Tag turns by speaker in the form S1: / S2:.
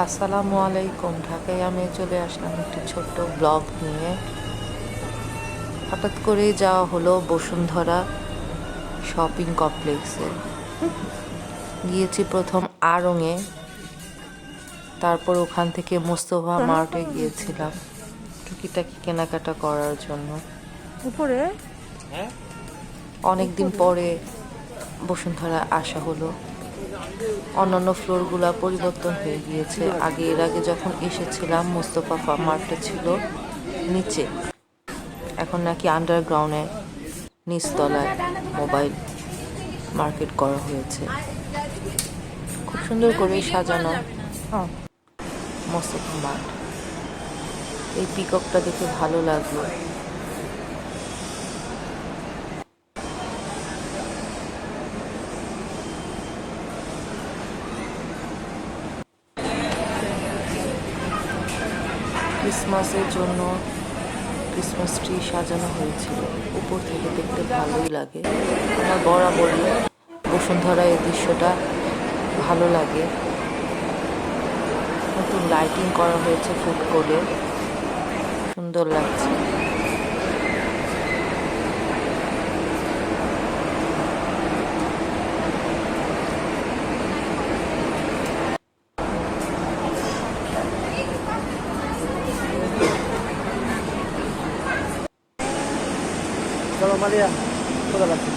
S1: আসসালামু আলাইকুম। ঢাকায় আমি চলে আসলাম একটি ছোট্ট ব্লগ নিয়ে। হঠাৎ করেই যাওয়া হলো বসুন্ধরা শপিং কমপ্লেক্সে। গিয়েছি প্রথম আড়ংয়ে, তারপর ওখান থেকে মোস্তফা মার্টে গিয়েছিলাম টুকিটাকি কেনাকাটা করার জন্য।
S2: উপরে
S1: অনেকদিন পরে বসুন্ধরা আসা হলো। অন্যান্য ফ্লোরগুলা পরিবর্তন হয়ে গিয়েছে। এর আগে যখন এসেছিলাম মোস্তফা মার্টে ছিল নিচে, এখন নাকি আন্ডারগ্রাউন্ডে নিচতলায় মোবাইল মার্কেট করা হয়েছে। খুব সুন্দর করে সাজানো মোস্তফা মার্ট। এই পিককটা দেখে ভালো লাগলো। ক্রিসমাসের জন্য ক্রিসমাস ট্রি সাজানো হয়েছিল। উপর থেকে দেখতে ভালোই লাগে। আমার বরাবরই বসুন্ধরায় এই দৃশ্যটা ভালো লাগে। নতুন লাইটিং করা হয়েছে ফুড কোর্টে, সুন্দর লাগছে।
S2: চলো মারিয়া, কোথায় লাগছে?